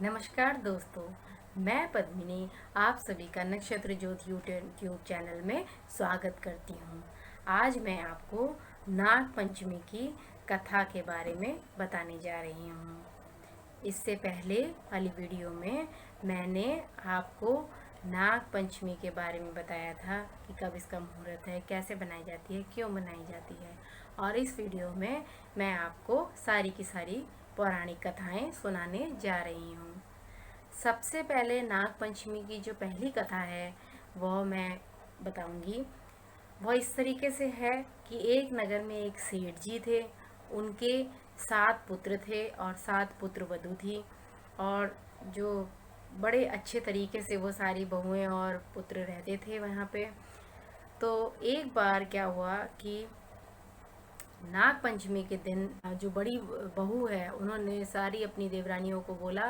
नमस्कार दोस्तों, मैं पद्मिनी आप सभी का नक्षत्र ज्योति यूट्यूब चैनल में स्वागत करती हूँ। आज मैं आपको नाग पंचमी की कथा के बारे में बताने जा रही हूँ। इससे पहले वाली वीडियो में मैंने आपको नाग पंचमी के बारे में बताया था कि कब इसका मुहूर्त है, कैसे बनाई जाती है, क्यों बनाई जाती है। और इस वीडियो में मैं आपको सारी की सारी पौराणिक कथाएं सुनाने जा रही हूँ। सबसे पहले नाग पंचमी की जो पहली कथा है वह मैं बताऊंगी। वह इस तरीके से है कि एक नगर में एक सेठ जी थे। उनके 7 पुत्र थे और 7 पुत्र वधू थी। और जो बड़े अच्छे तरीके से वो सारी बहुएं और पुत्र रहते थे वहाँ पे। तो एक बार क्या हुआ कि नाग पंचमी के दिन जो बड़ी बहू है उन्होंने सारी अपनी देवरानियों को बोला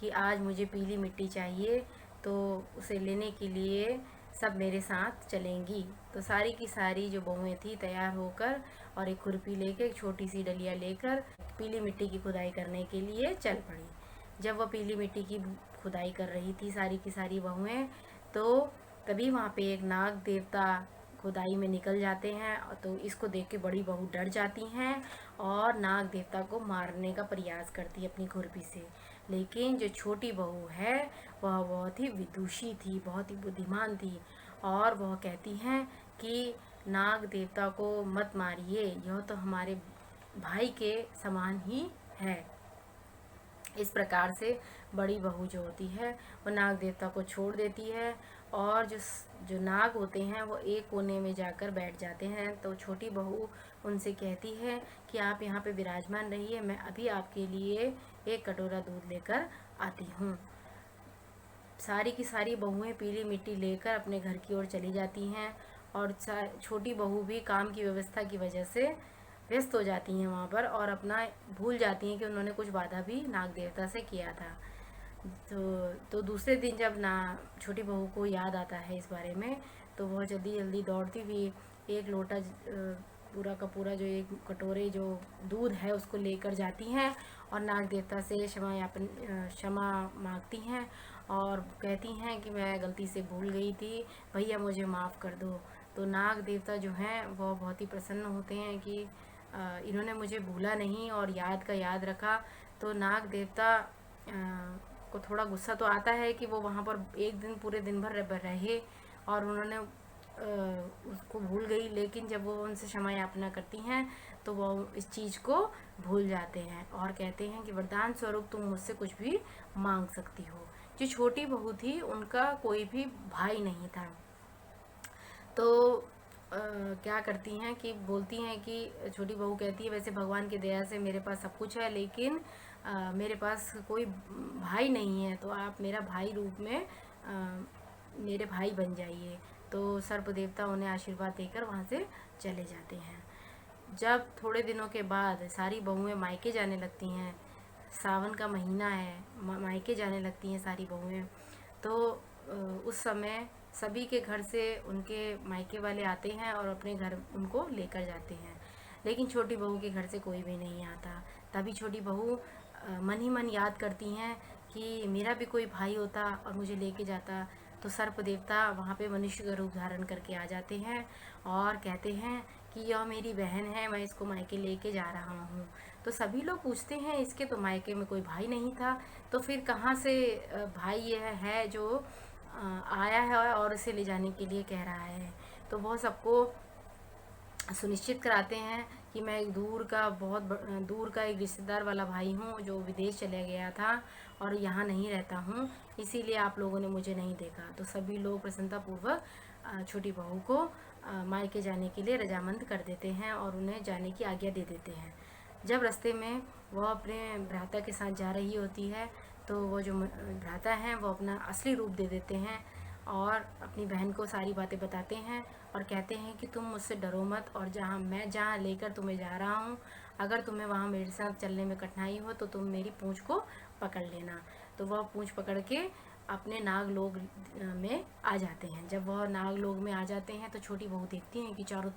कि आज मुझे पीली मिट्टी चाहिए, तो उसे लेने के लिए सब मेरे साथ चलेंगी। तो सारी की सारी जो बहुएं थी तैयार होकर और एक खुरपी लेकर, एक छोटी सी डलिया लेकर पीली मिट्टी की खुदाई करने के लिए चल पड़ी। जब वह पीली मिट्टी की खुदाई कर रही थी सारी की सारी बहुएं, तो तभी वहाँ पे एक नाग देवता खुदाई में निकल जाते हैं। तो इसको देख के बड़ी बहू डर जाती हैं और नाग देवता को मारने का प्रयास करती है अपनी खुरपी से। लेकिन जो छोटी बहू है वह बहुत ही विदुषी थी, बहुत ही बुद्धिमान थी। और वह कहती हैं कि नाग देवता को मत मारिए, यह तो हमारे भाई के समान ही है। इस प्रकार से बड़ी बहू जो होती है वो नाग देवता को छोड़ देती है। और जो जो नाग होते हैं वो एक कोने में जाकर बैठ जाते हैं। तो छोटी बहू उनसे कहती है कि आप यहाँ पे विराजमान रहिए, मैं अभी आपके लिए एक कटोरा दूध लेकर आती हूँ। सारी की सारी बहुएं पीली मिट्टी लेकर अपने घर की ओर चली जाती हैं। और छोटी बहू भी काम की व्यवस्था की वजह से व्यस्त हो जाती हैं वहाँ पर, और अपना भूल जाती हैं कि उन्होंने कुछ वादा भी नाग देवता से किया था। तो दूसरे दिन जब ना छोटी बहू को याद आता है इस बारे में, तो वह जल्दी जल्दी दौड़ती हुई एक लोटा पूरा का पूरा जो एक कटोरे जो दूध है उसको लेकर जाती हैं और नाग देवता से क्षमा मांगती हैं। और कहती हैं कि मैं गलती से भूल गई थी, भैया मुझे माफ़ कर दो। तो नाग देवता जो हैं वह बहुत ही प्रसन्न होते हैं कि इन्होंने मुझे भूला नहीं और याद का याद रखा। तो नाग देवता को थोड़ा गुस्सा तो आता है कि वो वहाँ पर एक दिन पूरे दिन भर रहे और उन्होंने उसको भूल गई। लेकिन जब वो उनसे क्षमा याचना करती हैं तो वो इस चीज़ को भूल जाते हैं और कहते हैं कि वरदान स्वरूप तुम मुझसे कुछ भी मांग सकती हो। जो छोटी बहू थी उनका कोई भी भाई नहीं था। तो क्या करती हैं कि बोलती हैं कि छोटी बहू कहती है वैसे भगवान की दया से मेरे पास सब कुछ है, लेकिन मेरे पास कोई भाई नहीं है, तो आप मेरा भाई रूप में मेरे भाई बन जाइए। तो सर्प देवता उन्हें आशीर्वाद देकर वहाँ से चले जाते हैं। जब थोड़े दिनों के बाद सारी बहुएं मायके जाने लगती हैं, सावन का महीना है, मायके जाने लगती हैं सारी बहुएं। तो उस समय सभी के घर से उनके मायके वाले आते हैं और अपने घर उनको लेकर जाते हैं। लेकिन छोटी बहू के घर से कोई भी नहीं आता। तभी छोटी बहू मन ही मन याद करती हैं कि मेरा भी कोई भाई होता और मुझे लेके जाता। तो सर्प देवता वहाँ पे मनुष्य का रूप धारण करके आ जाते हैं और कहते हैं कि यह मेरी बहन है, मैं इसको मायके लेके जा रहा हूँ। तो सभी लोग पूछते हैं इसके तो मायके में कोई भाई नहीं था, तो फिर कहाँ से भाई यह है जो आया है और उसे ले जाने के लिए कह रहा है। तो वह सबको सुनिश्चित कराते हैं कि मैं एक दूर का एक रिश्तेदार वाला भाई हूँ जो विदेश चले गया था और यहाँ नहीं रहता हूँ, इसीलिए आप लोगों ने मुझे नहीं देखा। तो सभी लोग प्रसन्नतापूर्वक छोटी बहू को मायके जाने के लिए रजामंद कर देते हैं और उन्हें जाने की आज्ञा दे देते हैं। जब रास्ते में वह अपने भ्राता के साथ जा रही होती है तो वो जो भ्राता हैं वो अपना असली रूप दे देते हैं और अपनी बहन को सारी बातें बताते हैं और कहते हैं कि तुम मुझसे डरो मत, और जहाँ लेकर तुम्हें जा रहा हूँ, अगर तुम्हें वहाँ मेरे साथ चलने में कठिनाई हो तो तुम मेरी पूँछ को पकड़ लेना। तो वह पूँछ पकड़ के अपने नागलोक में आ जाते हैं। जब वह नागलोक में आ जाते हैं तो छोटी बहू देखती हैं कि चारों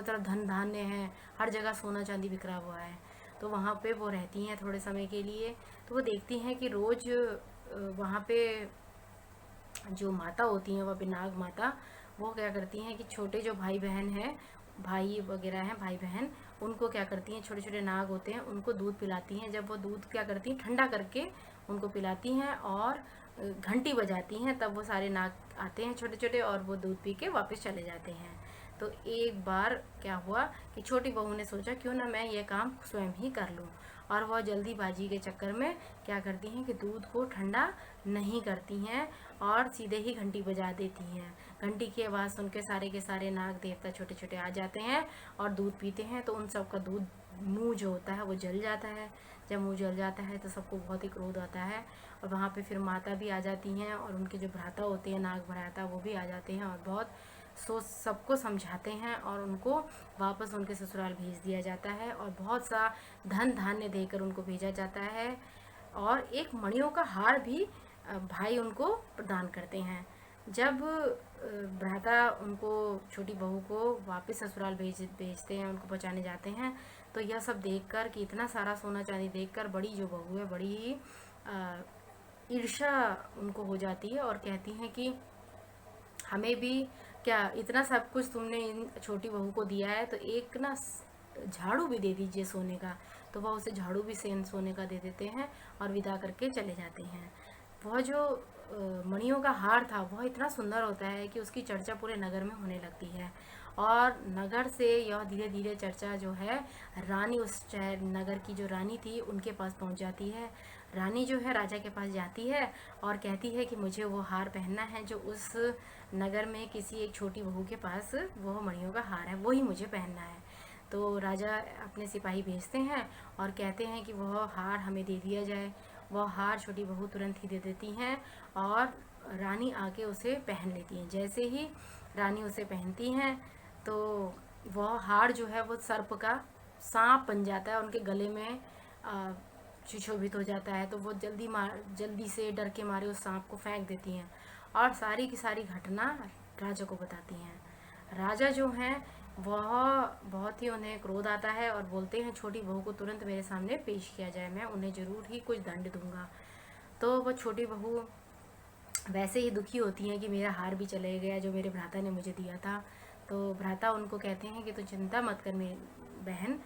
तरफ धन धान्य है, हर जगह सोना चांदी बिखरा हुआ है। तो वहाँ पे वो रहती हैं थोड़े समय के लिए। तो वो देखती हैं कि रोज़ वहाँ पे जो माता होती हैं, वहाँ पे नाग माता, वो क्या करती हैं कि छोटे जो भाई बहन हैं, भाई वगैरह हैं, भाई बहन, उनको क्या करती हैं, छोटे छोटे नाग होते हैं उनको दूध पिलाती हैं। जब वो दूध क्या करती हैं, ठंडा करके उनको पिलाती हैं और घंटी बजाती हैं, तब वो सारे नाग आते हैं छोटे छोटे और वो दूध पी के वापस चले जाते हैं। तो एक बार क्या हुआ कि छोटी बहू ने सोचा क्यों ना मैं ये काम स्वयं ही कर लूँ, और वह जल्दीबाजी के चक्कर में क्या करती हैं कि दूध को ठंडा नहीं करती हैं और सीधे ही घंटी बजा देती हैं। घंटी की आवाज़ सुन के सारे नाग देवता छोटे छोटे आ जाते हैं और दूध पीते हैं। तो उन सबका दूध, मुंह जो होता है वो जल जाता है। जब मुंह जल जाता है तो सबको बहुत ही क्रोध आता है, और वहाँ पे फिर माता भी आ जाती हैं और उनके जो भ्राता होते हैं, नाग भ्राता, वो भी आ जाते हैं और बहुत सबको समझाते हैं और उनको वापस उनके ससुराल भेज दिया जाता है और बहुत सा धन धान्य देकर उनको भेजा जाता है, और एक मणियों का हार भी भाई उनको प्रदान करते हैं। जब भ्राता उनको, छोटी बहू को वापस ससुराल भेजते हैं, उनको पहुँचाने जाते हैं, तो यह सब देखकर कि इतना सारा सोना चांदी देखकर बड़ी जो बहू है बड़ी ही ईर्ष्या उनको हो जाती है और कहती हैं कि हमें भी क्या इतना सब कुछ तुमने इन छोटी बहू को दिया है, तो एक ना झाड़ू भी दे दीजिए सोने का। तो वह उसे झाड़ू भी सोने का दे देते हैं और विदा करके चले जाते हैं। वह जो मणियों का हार था वह इतना सुंदर होता है कि उसकी चर्चा पूरे नगर में होने लगती है, और नगर से यह धीरे धीरे चर्चा जो है रानी, उस शहर नगर की जो रानी थी उनके पास पहुंच जाती है। रानी जो है राजा के पास जाती है और कहती है कि मुझे वो हार पहनना है जो उस नगर में किसी एक छोटी बहू के पास वो मणियों का हार है, वही मुझे पहनना है। तो राजा अपने सिपाही भेजते हैं और कहते हैं कि वह हार हमें दे दिया जाए। वह हार छोटी बहू तुरंत ही दे देती हैं और रानी आके उसे पहन लेती हैं। जैसे ही रानी उसे पहनती हैं तो वह हार जो है वो सर्प का सांप बन जाता है, उनके गले में सुशोभित हो जाता है। तो वो जल्दी से डर के मारे उस सांप को फेंक देती हैं और सारी की सारी घटना राजा को बताती हैं। राजा जो हैं वह बहुत ही, उन्हें क्रोध आता है और बोलते हैं छोटी बहू को तुरंत मेरे सामने पेश किया जाए, मैं उन्हें ज़रूर ही कुछ दंड दूंगा। तो वह छोटी बहू वैसे ही दुखी होती हैं कि मेरा हार भी चले गया जो मेरे भ्राता ने मुझे दिया था। तो भ्राता उनको कहते हैं कि तू चिंता मत कर मेरी बहन,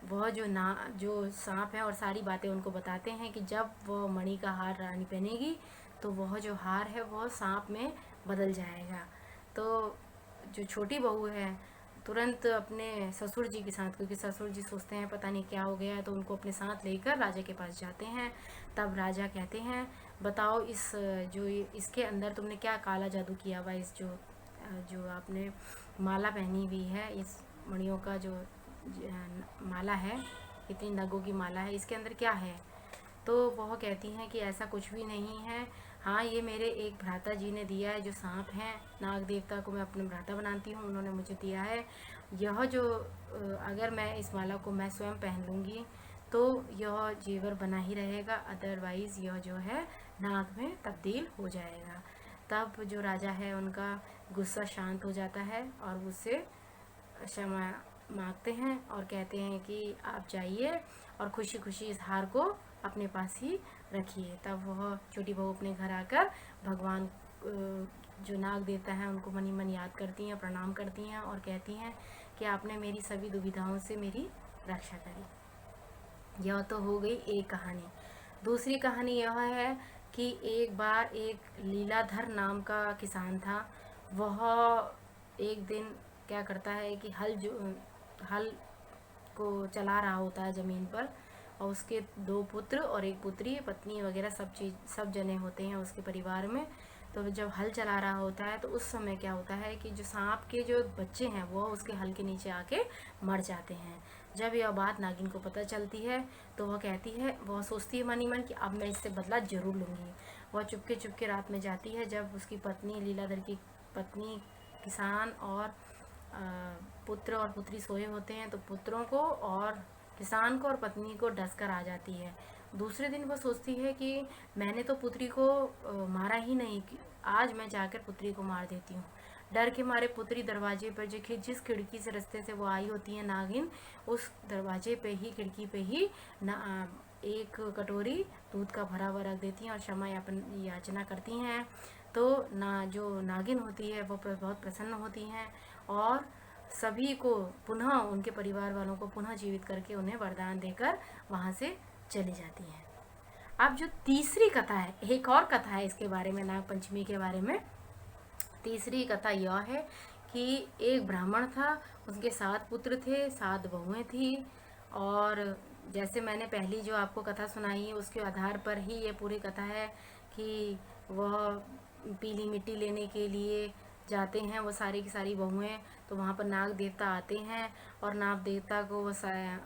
वह जो सांप है, और सारी बातें उनको बताते हैं कि जब वो मणि का हार रानी पहनेगी तो वह जो हार है वह सांप में बदल जाएगा। तो जो छोटी बहू है तुरंत अपने ससुर जी के साथ, क्योंकि ससुर जी सोचते हैं पता नहीं क्या हो गया है, तो उनको अपने साथ लेकर राजा के पास जाते हैं। तब राजा कहते हैं बताओ इसके अंदर तुमने क्या काला जादू किया हुआ, इस जो आपने माला पहनी हुई है, इस मणियों का जो माला है, इतनी नगों की माला है, इसके अंदर क्या है। तो वह कहती हैं कि ऐसा कुछ भी नहीं है, हाँ ये मेरे एक भ्राता जी ने दिया है, जो सांप हैं, नाग देवता को मैं अपने भ्राता बनाती हूँ, उन्होंने मुझे दिया है। यह जो अगर मैं इस माला को मैं स्वयं पहन लूँगी तो यह जेवर बना ही रहेगा, अदरवाइज़ यह जो है नाग में तब्दील हो जाएगा। तब जो राजा है उनका गुस्सा शांत हो जाता है और उससे क्षमा मांगते हैं और कहते हैं कि आप जाइए और खुशी खुशी इस हार को अपने पास ही रखिए। तब वह छोटी बहू अपने घर आकर भगवान जो नाग देवता है उनको मनी मन याद करती हैं, प्रणाम करती हैं और कहती हैं कि आपने मेरी सभी दुविधाओं से मेरी रक्षा करी। यह तो हो गई एक कहानी। दूसरी कहानी यह है कि एक बार एक लीलाधर नाम का किसान था। वह एक दिन क्या करता है कि हल को चला रहा होता है ज़मीन पर, और उसके 2 पुत्र और 1 पुत्री, पत्नी वगैरह सब जने होते हैं उसके परिवार में। तो जब हल चला रहा होता है तो उस समय क्या होता है कि जो सांप के जो बच्चे हैं वो उसके हल के नीचे आके मर जाते हैं। जब यह बात नागिन को पता चलती है तो वह सोचती है मनी मन कि अब मैं इससे बदला जरूर लूँगी। वह चुपके चुपके रात में जाती है, जब उसकी पत्नी, लीलाधर की पत्नी, किसान और पुत्र और पुत्री सोए होते हैं, तो पुत्रों को और किसान को और पत्नी को डस कर आ जाती है। दूसरे दिन वह सोचती है कि मैंने तो पुत्री को मारा ही नहीं, आज मैं जाकर पुत्री को मार देती हूँ। डर के मारे पुत्री दरवाजे पर जिस खिड़की से रास्ते से वो आई होती है नागिन, उस दरवाजे पे ही, खिड़की पे ही एक कटोरी दूध का भरा हुआ रख देती हैं और क्षमा याचना करती हैं। तो जो नागिन होती है वो बहुत प्रसन्न होती हैं और सभी को पुनः, उनके परिवार वालों को पुनः जीवित करके उन्हें वरदान देकर वहाँ से चली जाती हैं। अब जो तीसरी कथा है, एक और कथा है इसके बारे में, नाग पंचमी के बारे में। तीसरी कथा यह है कि एक ब्राह्मण था, उसके 7 पुत्र थे, 7 बहुएं थी। और जैसे मैंने पहली जो आपको कथा सुनाई उसके आधार पर ही ये पूरी कथा है कि वह पीली मिट्टी लेने के लिए जाते हैं वो सारी की सारी बहुएं। तो वहाँ पर नाग देवता आते हैं और नाग देवता को वो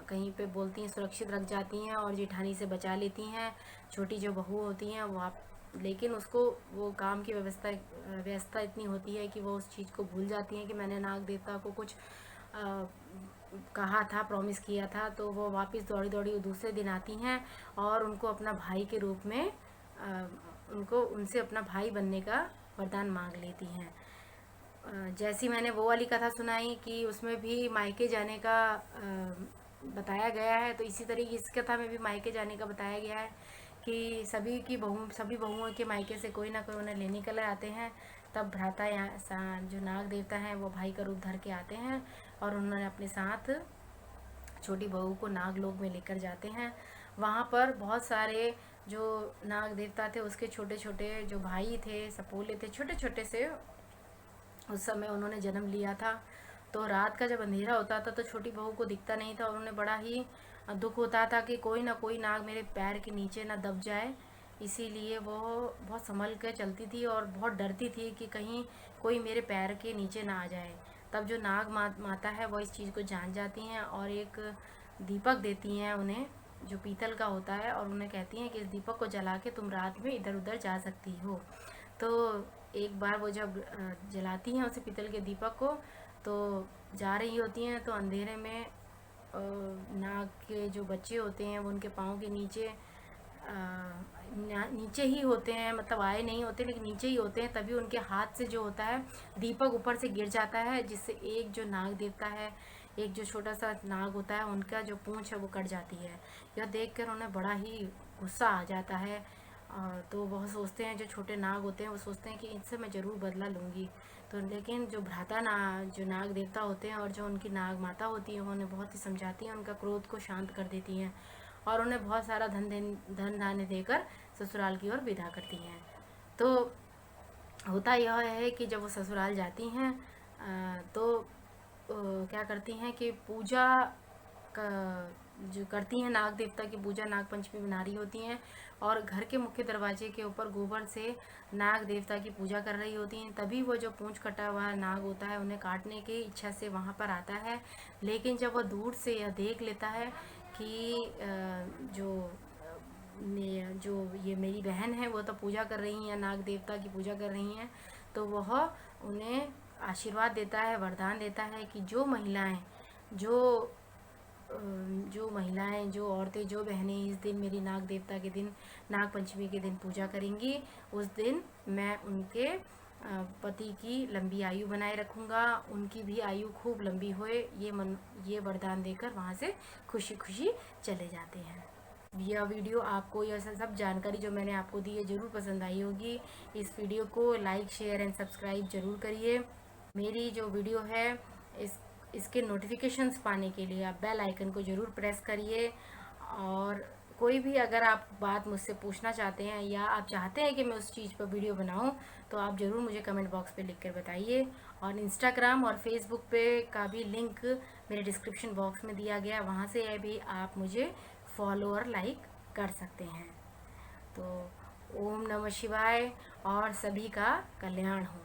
कहीं पे बोलती हैं सुरक्षित रख जाती हैं और जेठानी से बचा लेती हैं। छोटी जो बहू होती हैं वो लेकिन उसको वो काम की व्यवस्था इतनी होती है कि वो उस चीज़ को भूल जाती हैं कि मैंने नाग देवता को कुछ कहा था, प्रॉमिस किया था। तो वो वापस दौड़ी दौड़ी दूसरे दिन आती हैं और उनको अपना भाई के रूप में उनसे अपना भाई बनने का वरदान मांग लेती हैं। जैसी मैंने वो वाली कथा सुनाई कि उसमें भी मायके जाने का बताया गया है, तो इसी तरीके इस कथा में भी मायके जाने का बताया गया है कि सभी बहुओं के मायके से कोई ना कोई उन्हें लेने के लिए आते हैं। तब भ्राता जो नाग देवता हैं वो भाई का रूप धर के आते हैं और उन्होंने अपने साथ छोटी बहू को नागलोक में लेकर जाते हैं। वहाँ पर बहुत सारे जो नाग देवता थे उसके छोटे छोटे जो भाई थे, सपोले थे, छोटे छोटे से उस समय उन्होंने जन्म लिया था। तो रात का जब अंधेरा होता था तो छोटी बहू को दिखता नहीं था और उन्हें बड़ा ही दुख होता था कि कोई ना कोई नाग मेरे पैर के नीचे ना दब जाए। इसीलिए वो बहुत संभल कर चलती थी और बहुत डरती थी कि कहीं कोई मेरे पैर के नीचे ना आ जाए। तब जो नाग माता है वो इस चीज़ को जान जाती हैं और एक दीपक देती हैं उन्हें, जो पीतल का होता है, और उन्हें कहती हैं कि इस दीपक को जला के तुम रात में इधर उधर जा सकती हो। तो एक बार वो जब जलाती हैं उसे पीतल के दीपक को, तो जा रही होती हैं तो अंधेरे में नाग के जो बच्चे होते हैं वो उनके पाँव के नीचे ही होते हैं, मतलब आए नहीं होते लेकिन नीचे ही होते हैं। तभी उनके हाथ से जो होता है दीपक ऊपर से गिर जाता है, जिससे एक जो नाग देवता है, एक जो छोटा सा नाग होता है, उनका जो पूंछ है वो कट जाती है। यह देखकर उन्हें बड़ा ही गुस्सा आ जाता है। तो वह सोचते हैं, जो छोटे नाग होते हैं वो सोचते हैं कि इनसे मैं ज़रूर बदला लूँगी। तो लेकिन जो जो नाग देवता होते हैं और जो उनकी नाग माता होती है वो उन्हें बहुत ही समझाती हैं, उनका क्रोध को शांत कर देती हैं और उन्हें बहुत सारा धन धान्य देकर ससुराल की ओर विदा करती हैं। तो होता यह है कि जब वो ससुराल जाती हैं तो क्या करती हैं कि पूजा जो करती हैं, नाग देवता की पूजा नाग पंचमी मना रही होती हैं और घर के मुख्य दरवाजे के ऊपर गोबर से नाग देवता की पूजा कर रही होती हैं। तभी वो जो पूंछ कटा हुआ नाग होता है उन्हें काटने की इच्छा से वहाँ पर आता है। लेकिन जब वह दूर से यह देख लेता है कि जो ये मेरी बहन है वो तो पूजा कर रही हैं, नाग देवता की पूजा कर रही हैं, तो वह उन्हें आशीर्वाद देता है, वरदान देता है कि जो महिलाएं, जो औरतें, जो बहनें इस दिन मेरी नाग देवता के दिन, नाग पंचमी के दिन पूजा करेंगी, उस दिन मैं उनके पति की लंबी आयु बनाए रखूँगा, उनकी भी आयु खूब लंबी होए, ये वरदान देकर वहाँ से खुशी खुशी चले जाते हैं। यह वीडियो आपको, यह सब जानकारी जो मैंने आपको दी है ज़रूर पसंद आई होगी। इस वीडियो को लाइक, शेयर एंड सब्सक्राइब ज़रूर करिए। मेरी जो वीडियो है इसके नोटिफिकेशंस पाने के लिए आप बेल आइकन को ज़रूर प्रेस करिए। और कोई भी अगर आप बात मुझसे पूछना चाहते हैं या आप चाहते हैं कि मैं उस चीज़ पर वीडियो बनाऊं, तो आप ज़रूर मुझे कमेंट बॉक्स पे लिख कर बताइए। और इंस्टाग्राम और फेसबुक पे का भी लिंक मेरे डिस्क्रिप्शन बॉक्स में दिया गया, वहाँ से भी आप मुझे फॉलो और लाइक कर सकते हैं। तो ओम नमः शिवाय और सभी का कल्याण हो।